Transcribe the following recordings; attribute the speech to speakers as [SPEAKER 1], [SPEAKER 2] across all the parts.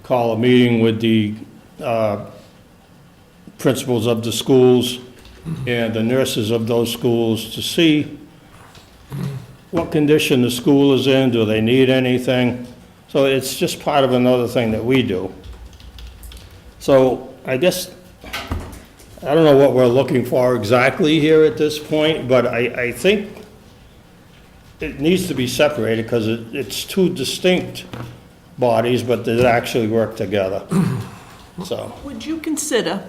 [SPEAKER 1] call a meeting with the principals of the schools and the nurses of those schools to see what condition the school is in, do they need anything? So it's just part of another thing that we do. So I guess, I don't know what we're looking for exactly here at this point, but I think it needs to be separated because it's two distinct bodies, but they actually work together. So,
[SPEAKER 2] Would you consider,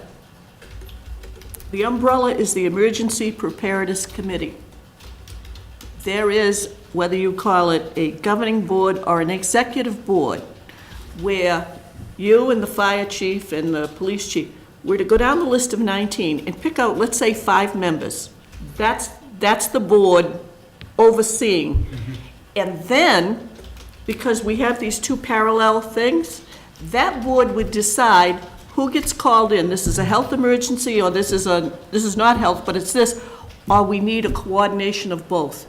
[SPEAKER 2] the umbrella is the Emergency Preparedness Committee. There is, whether you call it a governing board or an executive board, where you and the fire chief and the police chief were to go down the list of 19 and pick out, let's say, 5 members. That's the board overseeing. And then, because we have these two parallel things, that board would decide who gets called in. This is a health emergency, or this is not health, but it's this, or we need a coordination of both.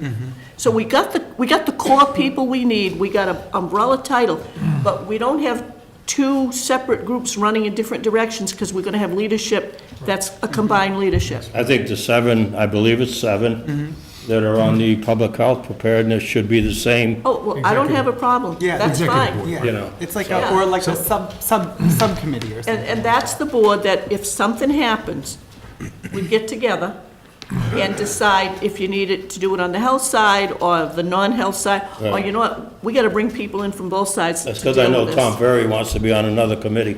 [SPEAKER 2] So we got the core people we need, we got an umbrella title, but we don't have two separate groups running in different directions, because we're gonna have leadership that's a combined leadership.
[SPEAKER 1] I think the 7, I believe it's 7, that are on the public health preparedness should be the same.
[SPEAKER 2] Oh, well, I don't have a problem.
[SPEAKER 3] Yeah,
[SPEAKER 2] That's
[SPEAKER 4] executive
[SPEAKER 2] fine.
[SPEAKER 4] board.
[SPEAKER 3] Yeah,
[SPEAKER 1] You know,
[SPEAKER 3] it's like,
[SPEAKER 2] so-
[SPEAKER 3] or like a subcommittee or something.
[SPEAKER 2] And that's the board that if something happens, we get together and decide if you need it to do it on the health side or the non-health side, or
[SPEAKER 1] Right.
[SPEAKER 2] you know what, we gotta bring people in from both sides to
[SPEAKER 1] That's
[SPEAKER 2] deal
[SPEAKER 1] because I know
[SPEAKER 2] with
[SPEAKER 1] Tom
[SPEAKER 2] this.
[SPEAKER 1] Ferry wants to be on another committee.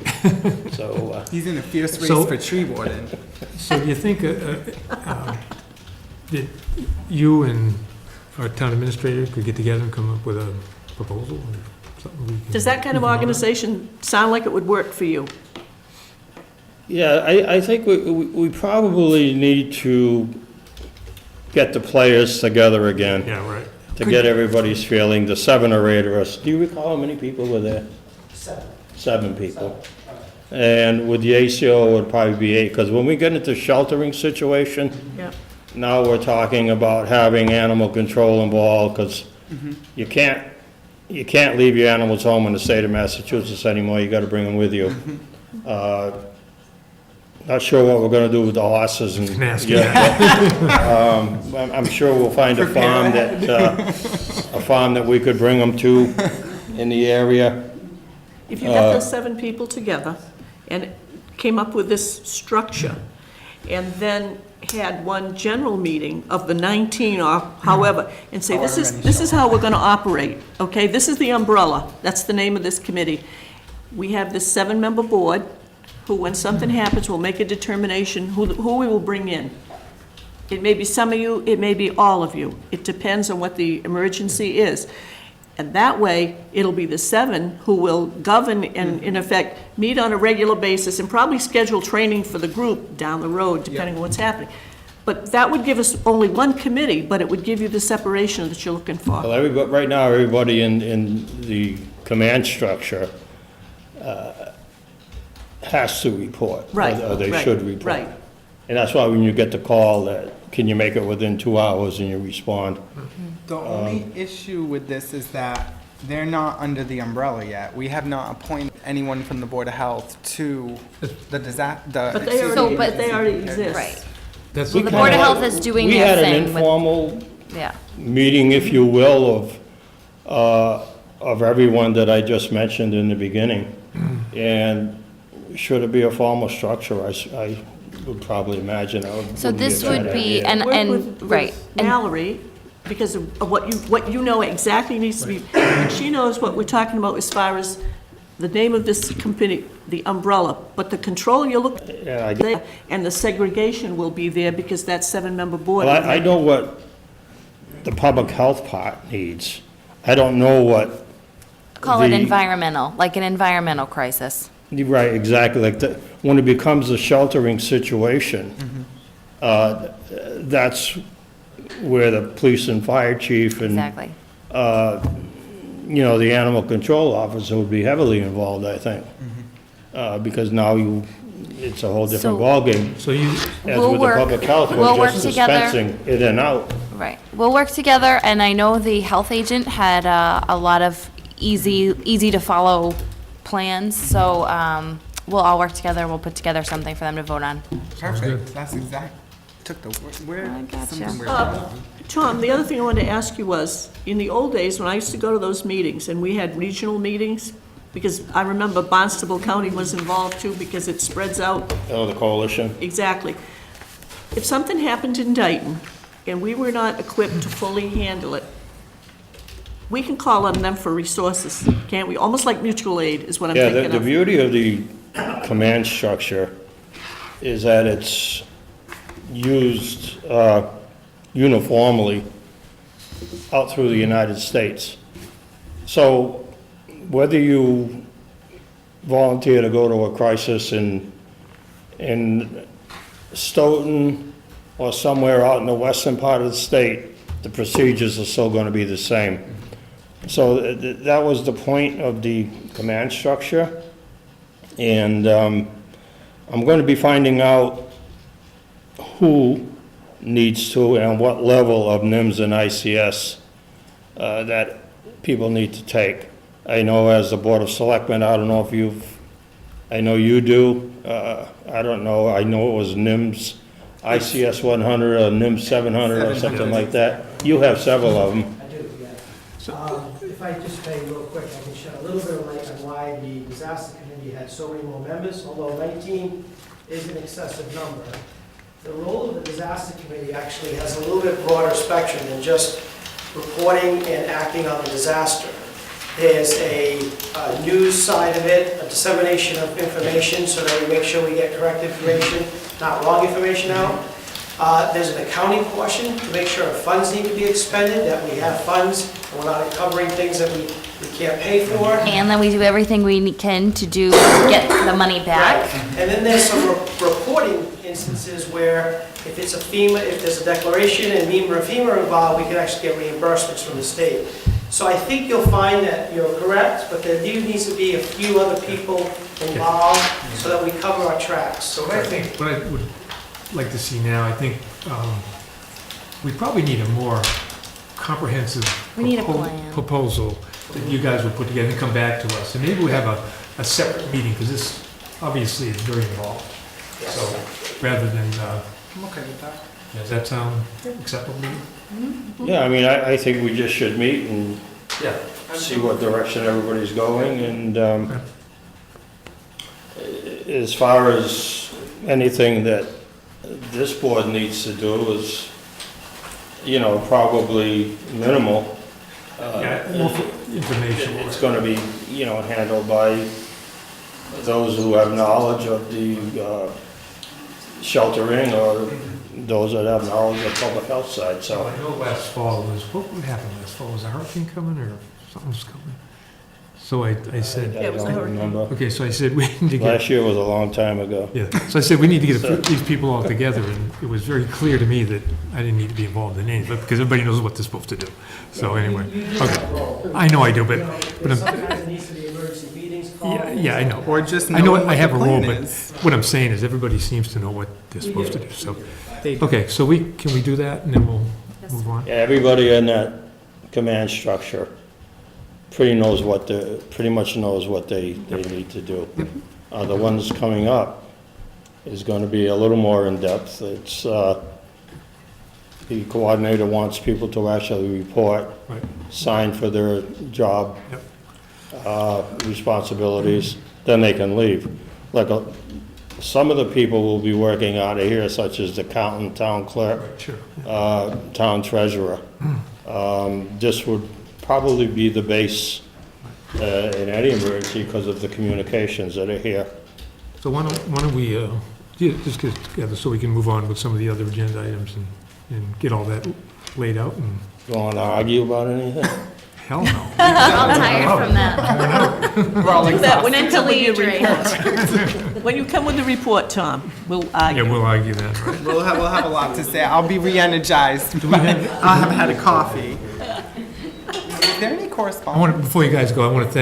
[SPEAKER 1] So,
[SPEAKER 3] He's in a fierce race
[SPEAKER 4] So-
[SPEAKER 3] for tree warden.
[SPEAKER 4] So do you think that you and our town administrator could get together and come up with a proposal or something? we can-
[SPEAKER 2] Does that kind of
[SPEAKER 4] we can honor?
[SPEAKER 2] organization sound like it would work for you?
[SPEAKER 1] yeah, I think we probably need to get the players together again.
[SPEAKER 4] Yeah, right.
[SPEAKER 1] To get everybody's feeling, the 7 or 8 of us. Do you recall how many people were there? 7 people. And with the ACO, it would probably be 8, because when we get into sheltering situation,
[SPEAKER 2] Yeah.
[SPEAKER 1] now we're talking about having animal control involved, because you can't leave your animals home in the state of Massachusetts anymore, you gotta bring them with you. Not sure what we're gonna do with the horses and.
[SPEAKER 4] Can ask.
[SPEAKER 1] I'm sure we'll find a farm that we could bring them to in the area.
[SPEAKER 2] If you got those 7 people together and came up with this structure, and then had one general meeting of the 19 or however, and say, this is how we're gonna operate, okay? This is the umbrella, that's the name of this committee. We have this 7-member board, who, when something happens, will make a determination who we will bring in. It may be some of you, it may be all of you. It depends on what the emergency is. And that way, it'll be the 7 who will govern and, in effect, meet on a regular basis and probably schedule training for the group down the road, depending on what's happening. But that would give us only one committee, but it would give you the separation that you're looking for.
[SPEAKER 1] Well, right now, everybody in the command structure has to report.
[SPEAKER 2] Right,
[SPEAKER 1] Or they
[SPEAKER 2] right,
[SPEAKER 1] should report.
[SPEAKER 2] right.
[SPEAKER 1] And that's why when you get the call that, can you make it within 2 hours, and you respond.
[SPEAKER 3] The only issue with this is that they're not under the umbrella yet. We have not appointed anyone from the Board of Health to the disaster.
[SPEAKER 2] But they already exist.
[SPEAKER 5] Right.
[SPEAKER 4] That's,
[SPEAKER 1] We
[SPEAKER 5] The
[SPEAKER 1] kinda
[SPEAKER 5] Board of
[SPEAKER 1] had-
[SPEAKER 5] Health is doing
[SPEAKER 1] We
[SPEAKER 5] their
[SPEAKER 1] had an
[SPEAKER 5] thing with-
[SPEAKER 1] informal
[SPEAKER 5] Yeah.
[SPEAKER 1] meeting, if you will, of everyone that I just mentioned in the beginning. And should it be a formal structure, I would probably imagine that would.
[SPEAKER 5] So
[SPEAKER 1] wouldn't
[SPEAKER 5] this
[SPEAKER 1] a bad
[SPEAKER 5] would be,
[SPEAKER 1] idea.
[SPEAKER 5] and,
[SPEAKER 2] Work
[SPEAKER 5] and,
[SPEAKER 2] with
[SPEAKER 5] right. And
[SPEAKER 2] Mallory, because of what you know exactly needs to be, and she knows what we're talking about as far as the name of this company, the umbrella, but the control you're looking
[SPEAKER 1] Yeah, I
[SPEAKER 2] there, and the segregation will be there because that 7-member board.
[SPEAKER 1] Well, I know what the public health part needs. I don't know what,
[SPEAKER 5] call it
[SPEAKER 1] the-
[SPEAKER 5] environmental, like an environmental crisis.
[SPEAKER 1] right, exactly, like, when it becomes a sheltering situation, that's where the police and fire chief and,
[SPEAKER 5] Exactly.
[SPEAKER 1] you know, the animal control officer would be heavily involved, I think. Because now it's a whole different
[SPEAKER 5] So-
[SPEAKER 1] ballgame.
[SPEAKER 4] so you,
[SPEAKER 1] As
[SPEAKER 5] We'll
[SPEAKER 1] with the
[SPEAKER 5] work-
[SPEAKER 1] public health,
[SPEAKER 5] we'll
[SPEAKER 1] we're
[SPEAKER 5] work
[SPEAKER 1] just
[SPEAKER 5] together.
[SPEAKER 1] dispensing it in out.
[SPEAKER 5] Right. We'll work together, and I know the health agent had a lot of easy to follow plans, so we'll all work together, we'll put together something for them to vote on.
[SPEAKER 3] Perfect, that's exact, took the, where,
[SPEAKER 5] I gotcha.
[SPEAKER 3] something weird.
[SPEAKER 2] Tom, the other thing I wanted to ask you was, in the old days, when I used to go to those meetings, and we had regional meetings, because I remember Barnstable County was involved too, because it spreads out.
[SPEAKER 1] Oh, the coalition.
[SPEAKER 2] Exactly. If something happened in Dayton, and we were not equipped to fully handle it, we can call on them for resources, can't we? Almost like mutual aid is what I'm
[SPEAKER 1] Yeah,
[SPEAKER 2] thinking
[SPEAKER 1] the
[SPEAKER 2] of.
[SPEAKER 1] beauty of the command structure is that it's used uniformly out through the United States. So whether you volunteer to go to a crisis in Stoughton or somewhere out in the western part of the state, the procedures are still going to be the same. So that was the point of the command structure. And I'm going to be finding out who needs to and what level of NIMS and ICS that people need to take. I know as the Board of Selectmen, I don't know if I know you do, I don't know, I know it was NIMS ICS 100 or NIMS 700 or something like that. You have several of them.
[SPEAKER 6] I do, yeah. If I just say real quick, I can shed a little bit of light on why the disaster committee had so many more members, although 19 is an excessive number. The role of the disaster committee actually has a little bit broader spectrum than just reporting and acting on the disaster. There's a news side of it, a dissemination of information so that we make sure we get correct information, not wrong information out. There's an accounting portion to make sure funds need to be expended, that we have funds, and we're not uncovering things that we can't pay for.
[SPEAKER 5] And then we do everything we can to get the money back.
[SPEAKER 3] Right. And then there's some reporting instances where if it's a FEMA, if there's a declaration and MEMA or FEMA are involved, we can actually get reimbursements from the state. So I think you'll find that you're correct, but there needs to be a few other people involved so that we cover our tracks.
[SPEAKER 4] So what I would like to see now, I think we probably need a more comprehensive
[SPEAKER 5] We need a plan.
[SPEAKER 4] proposal that you guys would put together and come back to us. And maybe we have a separate meeting, because this obviously is very involved. So rather than,
[SPEAKER 3] I'm okay with that.
[SPEAKER 4] does that sound acceptable?
[SPEAKER 1] Yeah, I mean, I think we just should meet and
[SPEAKER 4] Yeah.
[SPEAKER 1] see what direction everybody's going, and as far as anything that this board needs to do is, probably minimal.
[SPEAKER 4] Yeah, more information.
[SPEAKER 1] It's gonna be, handled by those who have knowledge of the sheltering or those that have knowledge of public health side,
[SPEAKER 4] So
[SPEAKER 1] so.
[SPEAKER 4] I know last fall was, what happened last fall? Was a hurricane coming or something was coming? So I said,
[SPEAKER 1] I
[SPEAKER 2] it was a
[SPEAKER 1] don't
[SPEAKER 2] hurricane.
[SPEAKER 1] remember.
[SPEAKER 4] okay, so I said we need to get,
[SPEAKER 1] Last year was a long time ago.
[SPEAKER 4] yeah, so I said we need to get these people all together, and it was very clear to me that I didn't need to be involved in any, but because everybody knows what they're supposed to do. So anyway,
[SPEAKER 6] You do
[SPEAKER 4] okay.
[SPEAKER 6] have a role.
[SPEAKER 4] I know I do, but
[SPEAKER 6] Sometimes it needs to be emergency meetings called.
[SPEAKER 4] yeah, I know.
[SPEAKER 3] Or just
[SPEAKER 4] I know
[SPEAKER 3] knowing
[SPEAKER 4] I
[SPEAKER 3] what
[SPEAKER 4] have
[SPEAKER 3] the
[SPEAKER 4] a role,
[SPEAKER 3] plan
[SPEAKER 4] but
[SPEAKER 3] is.
[SPEAKER 4] what I'm saying is everybody seems to know what they're supposed to do. So,
[SPEAKER 3] They do.
[SPEAKER 4] okay, so can we do that, and then we'll move on?
[SPEAKER 1] Yeah, everybody in that command structure pretty much knows what they need to do. The ones coming up is gonna be a little more in-depth. It's, the coordinator wants people to actually report,
[SPEAKER 4] Right.
[SPEAKER 1] sign for their job
[SPEAKER 4] Yep.
[SPEAKER 1] responsibilities, then they can leave. Like, some of the people will be working out of here, such as the accountant, town clerk,
[SPEAKER 4] Sure.
[SPEAKER 1] town treasurer. This would probably be the base in any emergency because of the communications that are here.
[SPEAKER 4] So why don't we, just get together so we can move on with some of the other agenda items and get all that laid out, and
[SPEAKER 1] You want to argue about anything?
[SPEAKER 4] hell no.
[SPEAKER 5] I'm tired from that.
[SPEAKER 3] We're all
[SPEAKER 2] Do that when
[SPEAKER 3] exhausted.
[SPEAKER 2] you come with your
[SPEAKER 5] Delete,
[SPEAKER 2] report. When you come with the report, Tom, we'll
[SPEAKER 4] Yeah,
[SPEAKER 2] argue.
[SPEAKER 4] we'll argue that, right?
[SPEAKER 3] We'll have a lot to say. I'll be re-energized. I'll have had a coffee. Is there any correspondence?
[SPEAKER 4] Before you guys go, I want to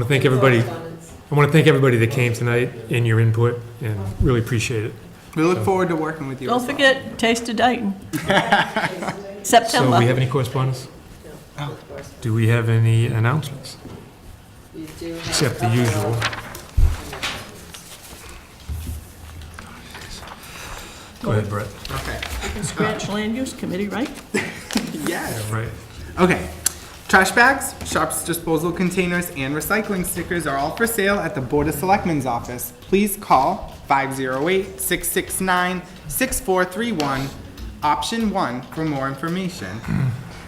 [SPEAKER 4] thank everybody. I want to thank everybody that came tonight and your input, and really appreciate it.
[SPEAKER 3] We look forward to working with you.
[SPEAKER 2] Don't
[SPEAKER 3] as well.
[SPEAKER 2] forget, Taste of Dayton.
[SPEAKER 4] So we
[SPEAKER 2] September.
[SPEAKER 4] have any correspondence? Do we have any announcements? Except the usual. Go ahead, Brett.
[SPEAKER 7] Okay.
[SPEAKER 2] Scratch Land Use Committee, right?
[SPEAKER 7] Yes.
[SPEAKER 4] Right.
[SPEAKER 7] Okay. Trash bags, sharps disposal containers, and recycling stickers are all for sale at the Board of Selectmen's office. Please call 508-669-6431, option 1 for more information.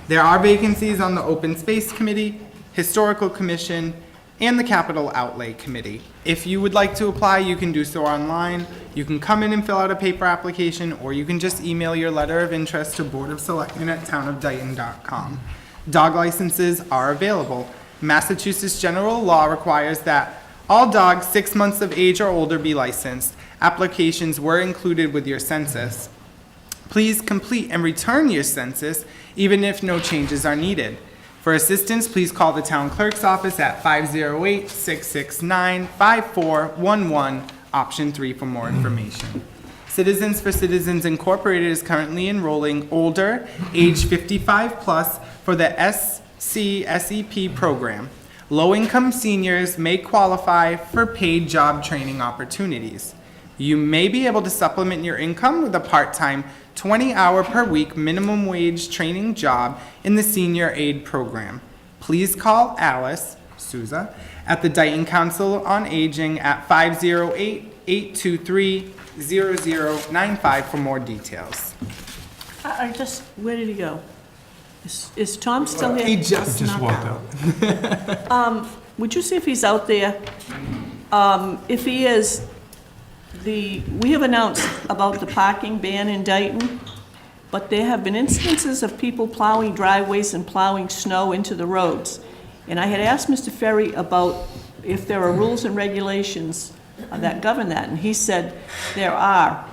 [SPEAKER 7] There are vacancies on the Open Space Committee, Historical Commission, and the Capital Outlay Committee. If you would like to apply, you can do so online. You can come in and fill out a paper application, or you can just email your letter of interest to boardofselectmen@townofdayton.com. Dog licenses are available. Massachusetts general law requires that all dogs 6 months of age or older be licensed. Applications were included with your census. Please complete and return your census, even if no changes are needed. For assistance, please call the town clerk's office at 508-669-5411, option 3 for more information. Citizens for Citizens Incorporated is currently enrolling older, age 55 plus, for the SCSEP program. Low-income seniors may qualify for paid job training opportunities. You may be able to supplement your income with a part-time 20-hour per week minimum wage training job in the Senior Aid Program. Please call Alice Souza at the Dayton Council on Aging at 508-823-0095 for more details.
[SPEAKER 2] I just, where did he go? Is Tom still here?
[SPEAKER 7] He just
[SPEAKER 4] Just
[SPEAKER 7] snuck
[SPEAKER 4] walked
[SPEAKER 7] out.
[SPEAKER 4] out.
[SPEAKER 2] Would you see if he's out there? If he is, we have announced about the parking ban in Dayton, but there have been instances of people plowing driveways and plowing snow into the roads. And I had asked Mr. Ferry about if there are rules and regulations that govern that, and he said there are,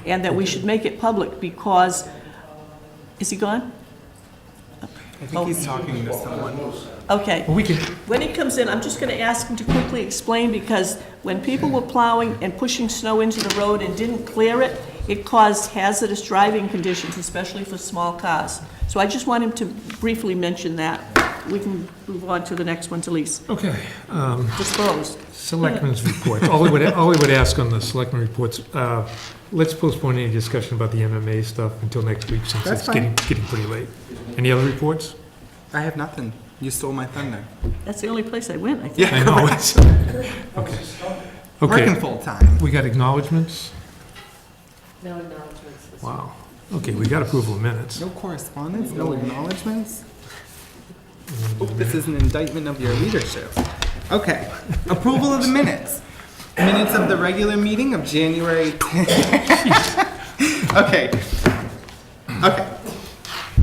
[SPEAKER 2] and that we should make it public because, is he gone?
[SPEAKER 7] I think he's talking to someone.
[SPEAKER 2] Okay.
[SPEAKER 4] Well, we can,
[SPEAKER 2] When he comes in, I'm just going to ask him to quickly explain, because when people were plowing and pushing snow into the road and didn't clear it, it caused hazardous driving conditions, especially for small cars. So I just want him to briefly mention that. We can move on to the next one, Elise.
[SPEAKER 4] okay.
[SPEAKER 2] Disposed.
[SPEAKER 4] Selectmen's reports. All we would ask on the selectmen reports, let's postpone any discussion about the MMA stuff until next week, since
[SPEAKER 7] That's
[SPEAKER 4] it's
[SPEAKER 7] fine.
[SPEAKER 4] getting pretty late. Any other reports?
[SPEAKER 7] I have nothing. You stole my thunder.
[SPEAKER 2] That's the only place I went, I think.
[SPEAKER 4] I know. it's- Okay.
[SPEAKER 7] Working
[SPEAKER 4] Okay,
[SPEAKER 7] full-time.
[SPEAKER 4] we got acknowledgements?
[SPEAKER 2] No acknowledgements.
[SPEAKER 4] Wow. Okay, we got approval of minutes.
[SPEAKER 7] No correspondence, no acknowledgements? Hope this is an indictment of your leadership. Okay, approval of the minutes. Minutes of the regular meeting of January. Okay.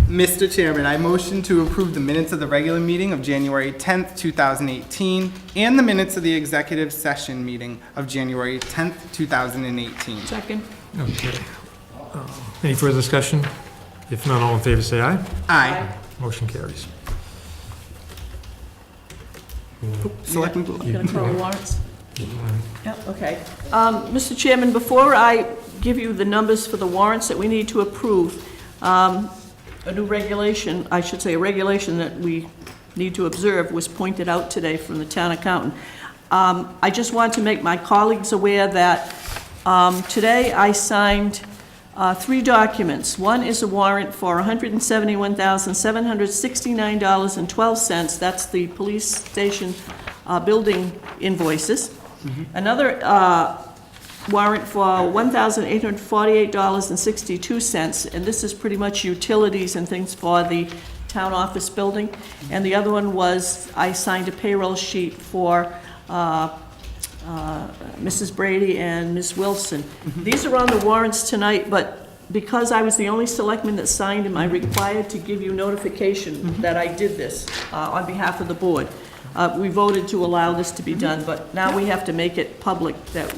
[SPEAKER 7] Mr. Chairman, I motion to approve the minutes of the regular meeting of January 10th, 2018, and the minutes of the executive session meeting of January 10th, 2018.
[SPEAKER 2] Second.
[SPEAKER 4] Okay. Any further discussion? If not, all in favor, say aye.
[SPEAKER 7] Aye.
[SPEAKER 4] Motion carries.
[SPEAKER 7] Selectman
[SPEAKER 2] You
[SPEAKER 7] Goulart.
[SPEAKER 2] gonna call the warrants? Yep, okay. Mr. Chairman, before I give you the numbers for the warrants that we need to approve, a new regulation, I should say, a regulation that we need to observe was pointed out today from the town accountant. I just want to make my colleagues aware that today I signed 3 documents. One is a warrant for $171,769.12. That's the police station building invoices. Another warrant for $1,848.62, and this is pretty much utilities and things for the town office building. And the other one was, I signed a payroll sheet for Mrs. Brady and Ms. Wilson. These are on the warrants tonight, but because I was the only selectman that signed them, I'm required to give you notification that I did this on behalf of the board. We voted to allow this to be done, but now we have to make it public that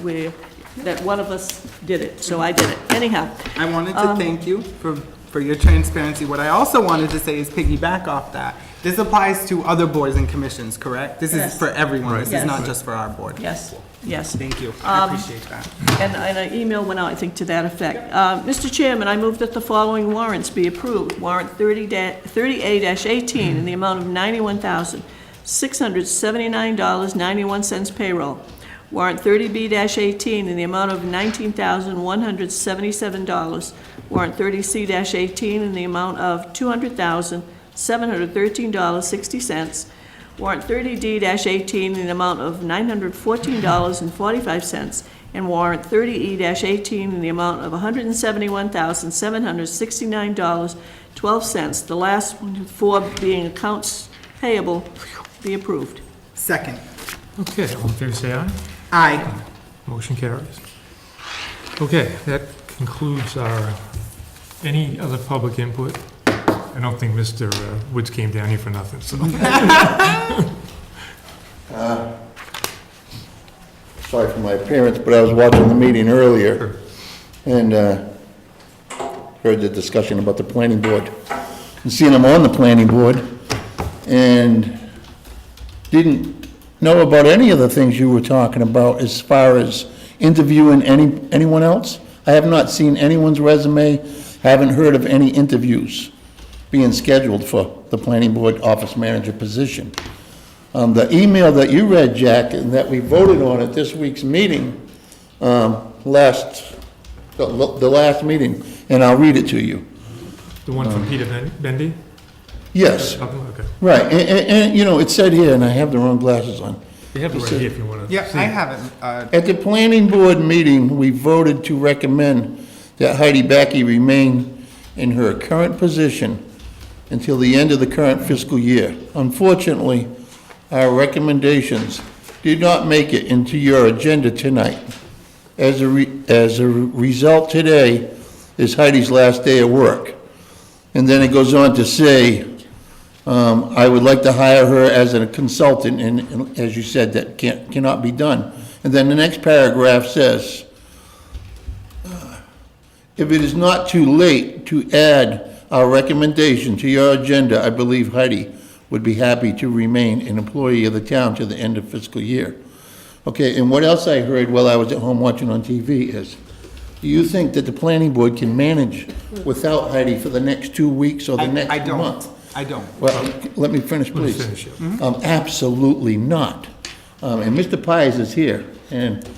[SPEAKER 2] one of us did it, so I did it. Anyhow,
[SPEAKER 7] I wanted to thank you for your transparency. What I also wanted to say is piggyback off that. This applies to other boards and commissions, correct? This is
[SPEAKER 2] Yes.
[SPEAKER 7] for everyone. This
[SPEAKER 2] Yes.
[SPEAKER 7] is not just for our board.
[SPEAKER 2] yes, yes.
[SPEAKER 7] Thank you. I appreciate that.
[SPEAKER 2] And an email went out, I think, to that effect. Mr. Chairman, I move that the following warrants be approved. Warrant 30A-18 in the amount of $91,679.91 payroll. Warrant 30B-18 in the amount of $19,177. Warrant 30C-18 in the amount of $200,713.60. Warrant 30D-18 in the amount of $914.45. And warrant 30E-18 in the amount of $171,769.12. The last four being accounts payable be approved.
[SPEAKER 7] Second.
[SPEAKER 4] Okay, all in favor, say aye.
[SPEAKER 7] Aye.
[SPEAKER 4] Motion carries. Okay, that concludes our, any other public input? I don't think Mr. Woods came down here for nothing, so.
[SPEAKER 8] Sorry for my appearance, but I was watching the meeting earlier and heard the discussion about the planning board. And seeing them on the planning board and didn't know about any of the things you were talking about as far as interviewing anyone else. I have not seen anyone's resume, haven't heard of any interviews being scheduled for the planning board office manager position. The email that you read, Jack, and that we voted on at this week's meeting, the last meeting, and I'll read it to you.
[SPEAKER 4] The one from Peter Bendy?
[SPEAKER 8] Yes,
[SPEAKER 4] Okay.
[SPEAKER 8] right, and, you know, it said here, and I have the wrong glasses on.
[SPEAKER 4] You have it right here if you want to.
[SPEAKER 7] Yeah, I have it.
[SPEAKER 8] At the planning board meeting, we voted to recommend that Heidi Backey remain in her current position until the end of the current fiscal year. Unfortunately, our recommendations did not make it into your agenda tonight. As a result, today is Heidi's last day of work. And then it goes on to say, I would like to hire her as a consultant, and as you said, that cannot be done. And then the next paragraph says, if it is not too late to add our recommendation to your agenda, I believe Heidi would be happy to remain an employee of the town to the end of fiscal year. Okay, and what else I heard while I was at home watching on TV is, do you think that the planning board can manage without Heidi for the next 2 weeks or the next month?
[SPEAKER 7] I don't.
[SPEAKER 8] Well, let me finish,
[SPEAKER 4] Let us
[SPEAKER 8] please.
[SPEAKER 4] finish it.
[SPEAKER 8] Absolutely not. And Mr. Pies is here, and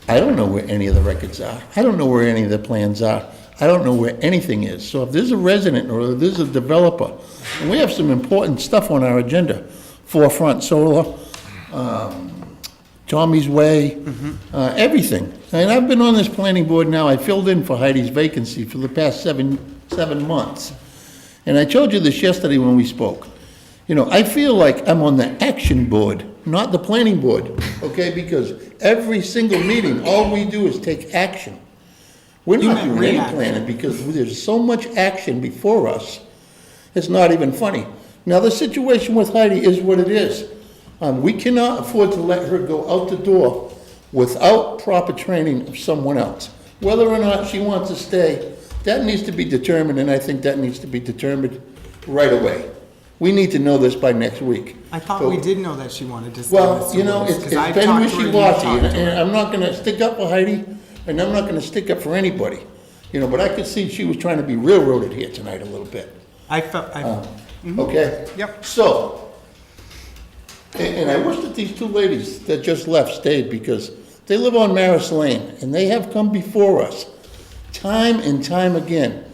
[SPEAKER 8] I don't know where any of the records are. I don't know where any of the plans are. I don't know where anything is. So if there's a resident or if there's a developer, and we have some important stuff on our agenda, Forefront Solar, Tommy's Way, everything. And I've been on this planning board now, I filled in for Heidi's vacancy for the past seven months. And I told you this yesterday when we spoke. You know, I feel like I'm on the action board, not the planning board, okay? Because every single meeting, all we do is take action. We're not doing any planning because there's so much action before us, it's not even funny. Now, the situation with Heidi is what it is. We cannot afford to let her go out the door without proper training of someone else. Whether or not she wants to stay, that needs to be determined, and I think that needs to be determined right away. We need to know this by next week.
[SPEAKER 7] I thought we did know that she wanted to stay.
[SPEAKER 8] Well, you know, it's been wishy-washy, and I'm not gonna stick up for Heidi, and I'm not gonna stick up for anybody. You know, but I could see she was trying to be railroaded here tonight a little bit,
[SPEAKER 7] I felt,
[SPEAKER 8] okay?
[SPEAKER 7] Yep.
[SPEAKER 8] So, and I wish that these two ladies that just left stayed, because they live on Maris Lane, and they have come before us, time and time again.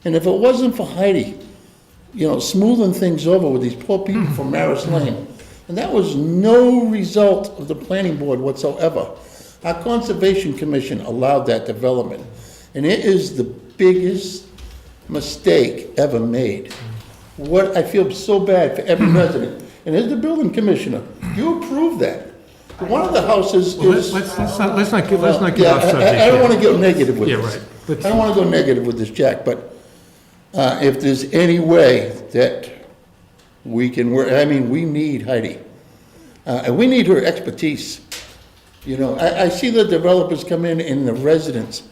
[SPEAKER 8] And if it wasn't for Heidi, you know, smoothing things over with these poor people from Maris Lane, and that was no result of the planning board whatsoever. Our Conservation Commission allowed that development, and it is the biggest mistake ever made. What, I feel so bad for every resident, and as the building commissioner, you approved that. One of the houses
[SPEAKER 4] Well,
[SPEAKER 8] is.
[SPEAKER 4] let's not get off subject
[SPEAKER 8] I don't
[SPEAKER 4] here.
[SPEAKER 8] wanna get negative with
[SPEAKER 4] Yeah,
[SPEAKER 8] this.
[SPEAKER 4] right.
[SPEAKER 8] I don't wanna go negative with this, Jack, but, if there's any way that we can work, I mean, we need Heidi. And we need her expertise. You know, I see the developers come in and the residents.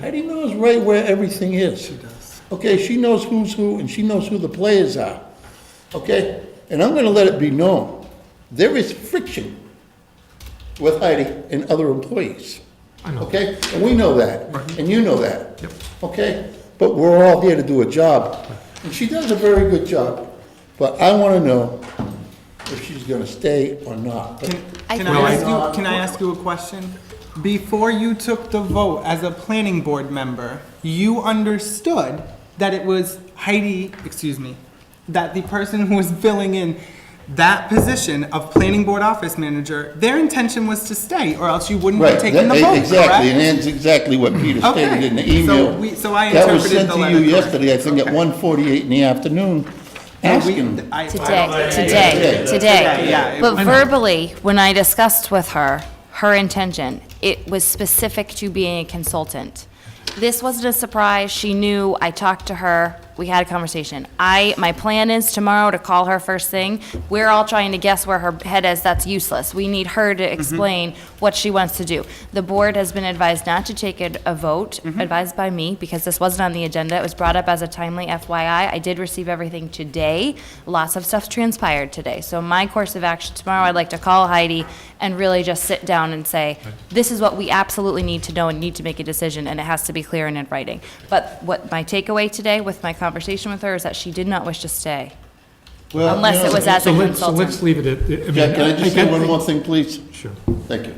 [SPEAKER 8] Heidi knows right where everything is. She does. Okay, she knows who's who, and she knows who the players are. Okay? And I'm gonna let it be known, there is friction with Heidi and other employees.
[SPEAKER 4] I know.
[SPEAKER 8] Okay? And we know that, and you know that.
[SPEAKER 4] Yep.
[SPEAKER 8] Okay? But we're all here to do a job, and she does a very good job. But I wanna know, if she's gonna stay or not.
[SPEAKER 7] Can
[SPEAKER 4] Well,
[SPEAKER 7] I ask you a question? Before you took the vote as a planning board member, you understood that it was Heidi, that the person who was filling in that position of planning board office manager, their intention was to stay, or else you wouldn't
[SPEAKER 8] Right,
[SPEAKER 7] have taken the
[SPEAKER 8] that-
[SPEAKER 7] vote,
[SPEAKER 8] exactly, and
[SPEAKER 7] correct?
[SPEAKER 8] that's exactly what Peter
[SPEAKER 7] Okay,
[SPEAKER 8] stated in the
[SPEAKER 7] so
[SPEAKER 8] email.
[SPEAKER 7] so I
[SPEAKER 8] That was
[SPEAKER 7] interpreted
[SPEAKER 8] sent
[SPEAKER 7] the
[SPEAKER 8] to
[SPEAKER 7] letter
[SPEAKER 8] you yesterday, I think at
[SPEAKER 7] correctly.
[SPEAKER 8] 1:48 in the afternoon, asking.
[SPEAKER 5] Today.
[SPEAKER 7] Yeah.
[SPEAKER 5] But verbally, when I discussed with her, her intention, it was specific to being a consultant. This wasn't a surprise. She knew. I talked to her. We had a conversation. My plan is tomorrow to call her first thing. We're all trying to guess where her head is. That's useless. We need her to explain what she wants to do. The board has been advised not to take a vote, advised by me, because this wasn't on the agenda. It was brought up as a timely FYI. I did receive everything today. Lots of stuff transpired today. So my course of action tomorrow, I'd like to call Heidi and really just sit down and say, this is what we absolutely need to know and need to make a decision, and it has to be clear and in writing. But what my takeaway today with my conversation with her is that she did not wish to stay,
[SPEAKER 8] Well,
[SPEAKER 5] unless
[SPEAKER 8] you know,
[SPEAKER 5] it was as a
[SPEAKER 4] So
[SPEAKER 5] consultant.
[SPEAKER 4] let's leave it at, I mean.
[SPEAKER 8] Jack, can I just say
[SPEAKER 4] got
[SPEAKER 8] one
[SPEAKER 4] the-
[SPEAKER 8] more thing, please?
[SPEAKER 4] Sure.
[SPEAKER 8] Thank you.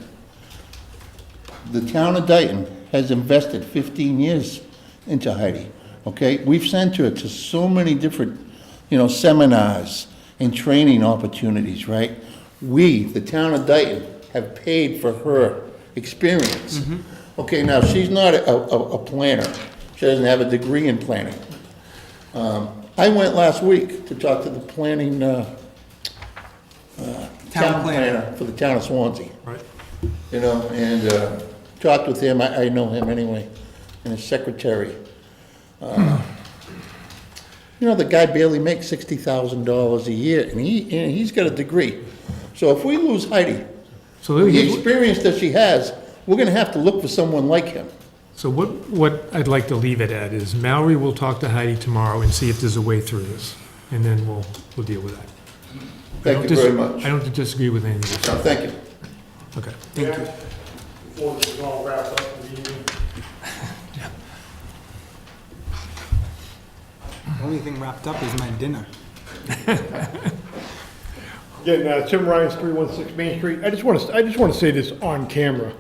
[SPEAKER 8] The town of Dayton has invested 15 years into Heidi, okay? We've sent her to so many different, seminars and training opportunities, right? We, the town of Dayton, have paid for her experience. Okay, now, she's not a planner. She doesn't have a degree in planning. I went last week to talk to the planning, town planner for the town of Swansea.
[SPEAKER 4] Right.
[SPEAKER 8] And talked with him, I know him anyway, and his secretary. The guy barely makes $60,000 a year, and he's got a degree. So if we lose Heidi,
[SPEAKER 4] So let me
[SPEAKER 8] the
[SPEAKER 4] get-
[SPEAKER 8] experience that she has, we're gonna have to look for someone like him.
[SPEAKER 4] So what I'd like to leave it at is Mallory will talk to Heidi tomorrow and see if there's a way through this, and then we'll deal with that. I
[SPEAKER 8] Thank
[SPEAKER 4] don't
[SPEAKER 8] you very
[SPEAKER 4] dis-
[SPEAKER 8] much.
[SPEAKER 4] I don't disagree with anything you
[SPEAKER 8] No,
[SPEAKER 4] said.
[SPEAKER 8] thank you.
[SPEAKER 4] Okay.
[SPEAKER 7] Thank you.
[SPEAKER 1] Before this is all wrapped up in the evening.
[SPEAKER 7] The only thing wrapped up is my dinner.
[SPEAKER 9] Again, Tim Ryan's 316 Main Street. I just want to say this on camera.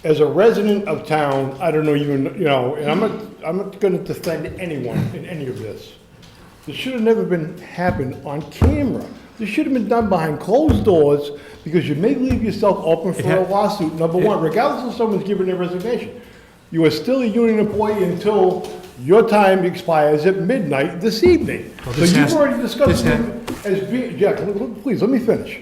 [SPEAKER 9] As a resident of town, I don't know even, and I'm not going to defend anyone in any of this. This should have never been happened on camera. This should have been done behind closed doors because you may leave yourself open for a lawsuit, number one, regardless of someone's giving their resignation. You are still a union employee until your time expires at midnight this evening.
[SPEAKER 4] Well,
[SPEAKER 9] So
[SPEAKER 4] this
[SPEAKER 9] you've
[SPEAKER 4] has-
[SPEAKER 9] already discussed
[SPEAKER 4] this
[SPEAKER 9] it as being, Jack, please, let me finish.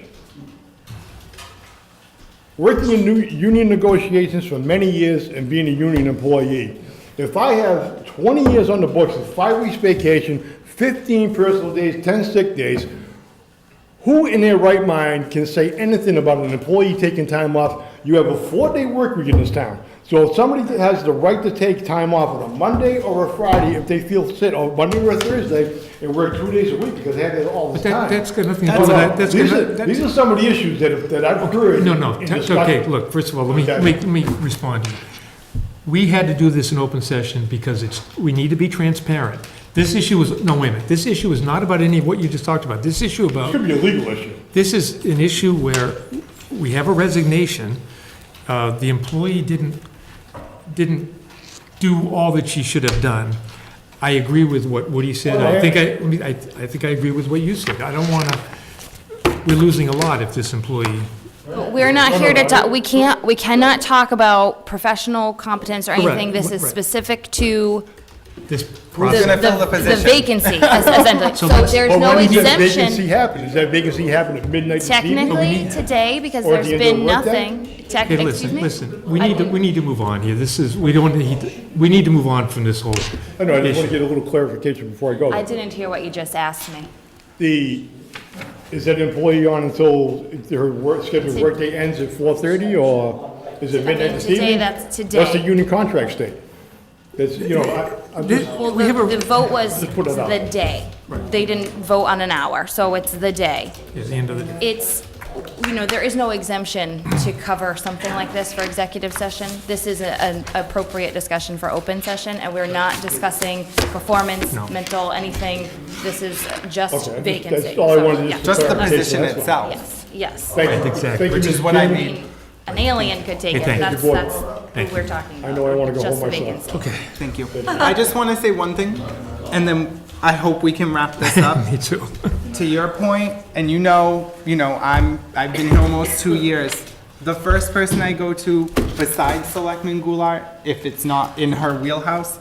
[SPEAKER 9] Working in union negotiations for many years and being a union employee, if I have 20 years on the books with 5 weeks vacation, 15 personal days, 10 sick days, who in their right mind can say anything about an employee taking time off? You have a 4-day work week in this town. So if somebody has the right to take time off on a Monday or a Friday, if they feel sick, or Monday or a Thursday, and work 2 days a week, because they have it all the
[SPEAKER 4] But
[SPEAKER 9] time.
[SPEAKER 4] that's got nothing to do with that. That's
[SPEAKER 9] These
[SPEAKER 4] got
[SPEAKER 9] are,
[SPEAKER 4] no- that's-
[SPEAKER 9] these are some of the issues that I've heard.
[SPEAKER 4] No,
[SPEAKER 9] in
[SPEAKER 4] it's
[SPEAKER 9] discussion.
[SPEAKER 4] okay, look, first of all, let me respond to you. We had to do this in open session because we need to be transparent. This issue was, no, wait a minute, this issue is not about any of what you just talked about. This issue
[SPEAKER 9] It
[SPEAKER 4] about,
[SPEAKER 9] could be a legal issue.
[SPEAKER 4] this is an issue where we have a resignation. The employee didn't do all that she should have done. I agree with what Woody said. I think I agree with what you said. I don't want to, we're losing a lot if this employee,
[SPEAKER 5] But we're not here to talk, we cannot talk about professional competence or anything. This is
[SPEAKER 4] right.
[SPEAKER 5] specific to
[SPEAKER 4] this
[SPEAKER 5] the
[SPEAKER 4] process.
[SPEAKER 7] gonna fill the position?
[SPEAKER 5] vacancy, essentially.
[SPEAKER 4] So
[SPEAKER 5] So
[SPEAKER 4] let's-
[SPEAKER 5] there's
[SPEAKER 9] But
[SPEAKER 5] no
[SPEAKER 9] when does that vacancy
[SPEAKER 5] exemption.
[SPEAKER 9] happen? Does that vacancy happen at midnight this evening?
[SPEAKER 5] Technically, today, because
[SPEAKER 9] Or at
[SPEAKER 5] there's
[SPEAKER 9] the end of
[SPEAKER 5] been
[SPEAKER 9] the workday?
[SPEAKER 5] nothing.
[SPEAKER 4] Okay,
[SPEAKER 5] Excuse me?
[SPEAKER 4] listen, we need to move on here. This is, we need to move on from this whole
[SPEAKER 9] I know, I just want
[SPEAKER 4] issue.
[SPEAKER 9] to get a little clarification before I go.
[SPEAKER 5] I didn't hear what you just asked me.
[SPEAKER 9] Is that employee on until her scheduled workday ends at 4:30, or is it midnight this
[SPEAKER 5] Today,
[SPEAKER 9] evening?
[SPEAKER 5] that's
[SPEAKER 9] What's the
[SPEAKER 5] today.
[SPEAKER 9] union contract state? That's, I'm just,
[SPEAKER 5] Well,
[SPEAKER 4] We have a-
[SPEAKER 5] the vote was
[SPEAKER 9] Just put it out.
[SPEAKER 5] the day. They didn't vote on an hour, so it's the day.
[SPEAKER 4] At the end of the day.
[SPEAKER 5] It's there is no exemption to cover something like this for executive session. This is an appropriate discussion for open session, and we're not discussing performance,
[SPEAKER 4] No.
[SPEAKER 5] mental, anything. This is just
[SPEAKER 9] Okay,
[SPEAKER 5] vacancy.
[SPEAKER 9] that's all I wanted,
[SPEAKER 5] So,
[SPEAKER 9] just
[SPEAKER 7] Just the
[SPEAKER 9] clarification,
[SPEAKER 7] position
[SPEAKER 9] that's fine.
[SPEAKER 7] itself,
[SPEAKER 5] yes, yes.
[SPEAKER 9] Thank you.
[SPEAKER 4] exactly.
[SPEAKER 9] Thank you,
[SPEAKER 7] which is
[SPEAKER 9] Mr.
[SPEAKER 7] what I
[SPEAKER 9] Chairman.
[SPEAKER 7] need.
[SPEAKER 5] An alien could take
[SPEAKER 4] Hey,
[SPEAKER 5] it,
[SPEAKER 4] thank
[SPEAKER 5] that's,
[SPEAKER 9] you.
[SPEAKER 5] that's
[SPEAKER 4] Thank
[SPEAKER 5] who we're talking about.
[SPEAKER 9] I know I wanna go
[SPEAKER 5] Just
[SPEAKER 9] home
[SPEAKER 5] the
[SPEAKER 9] myself.
[SPEAKER 5] vacancy.
[SPEAKER 4] Okay,
[SPEAKER 7] Thank you. I just want to say one thing, and then I hope we can wrap this up.
[SPEAKER 4] me too.
[SPEAKER 7] To your point, and I've been here almost 2 years. The first person I go to besides Selectman Goulart, if it's not in her wheelhouse,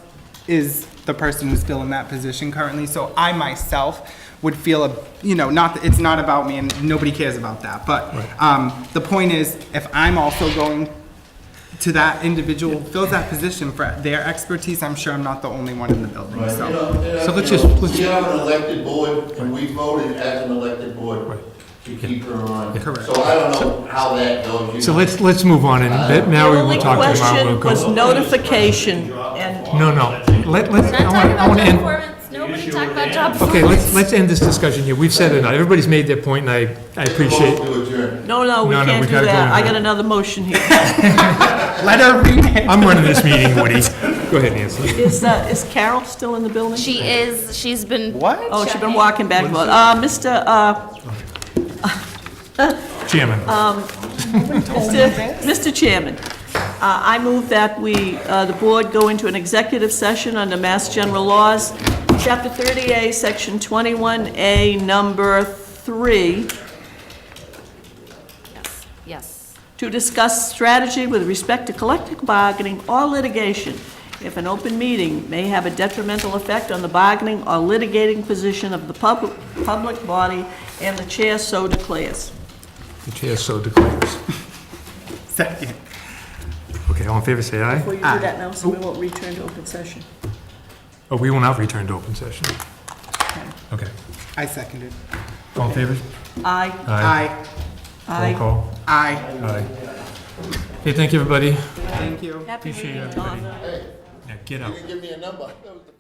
[SPEAKER 7] is the person who's filling that position currently. So I myself would feel it's not about me, and nobody cares about that. But the point is, if I'm also going to that individual who fills that position for their expertise, I'm sure I'm not the only one in the building.
[SPEAKER 8] Right,
[SPEAKER 7] So.
[SPEAKER 4] So let's
[SPEAKER 8] you
[SPEAKER 4] just-
[SPEAKER 8] know,
[SPEAKER 4] let's-
[SPEAKER 8] we have an elected board, and we voted as an elected board to keep her on.
[SPEAKER 7] Correct.
[SPEAKER 8] So I don't know how that goes. you
[SPEAKER 4] So
[SPEAKER 8] know.
[SPEAKER 4] let's move on, and now we will talk to
[SPEAKER 2] The
[SPEAKER 4] Mark.
[SPEAKER 2] only
[SPEAKER 4] We'll
[SPEAKER 2] question was
[SPEAKER 4] go.
[SPEAKER 2] notification, and
[SPEAKER 4] No, I want to end.
[SPEAKER 5] Nobody talk about job
[SPEAKER 4] Okay, let's end this discussion here. We've said enough. Everybody's made their point, and I appreciate.
[SPEAKER 8] Vote to adjourn.
[SPEAKER 2] no, we
[SPEAKER 4] No, we
[SPEAKER 2] can't do
[SPEAKER 4] gotta go
[SPEAKER 2] that. I
[SPEAKER 4] now.
[SPEAKER 2] got another motion here.
[SPEAKER 7] Let her read it.
[SPEAKER 4] I'm running this meeting, Woody. Go ahead, Nancy.
[SPEAKER 2] Is Carol still in the building?
[SPEAKER 5] She's been.
[SPEAKER 7] What?
[SPEAKER 2] Oh, she's been walking back and forth.
[SPEAKER 4] Chairman.
[SPEAKER 2] Mr. Chairman, I move that the board go into an executive session under Mass General Laws, Chapter 30A, Section 21A, Number 3,
[SPEAKER 5] Yes.
[SPEAKER 2] to discuss strategy with respect to collective bargaining or litigation if an open meeting may have a detrimental effect on the bargaining or litigating position of the public body, and the chair so declares.
[SPEAKER 4] The chair so declares.
[SPEAKER 7] Second.
[SPEAKER 4] Okay, all in favor, say aye.
[SPEAKER 2] Before you do that now, so we won't return to open session.
[SPEAKER 4] Oh, we will not return to open session. Okay.
[SPEAKER 7] I seconded.
[SPEAKER 4] All in favor?
[SPEAKER 2] Aye.
[SPEAKER 7] Aye.
[SPEAKER 4] Roll call.
[SPEAKER 7] Aye.
[SPEAKER 4] Aye. Okay, thank you, everybody.
[SPEAKER 7] Thank you.
[SPEAKER 2] Happy
[SPEAKER 4] Appreciate
[SPEAKER 2] meeting,
[SPEAKER 4] everybody.
[SPEAKER 2] Tom.
[SPEAKER 4] Yeah, get out.
[SPEAKER 8] You didn't give me a number. That was the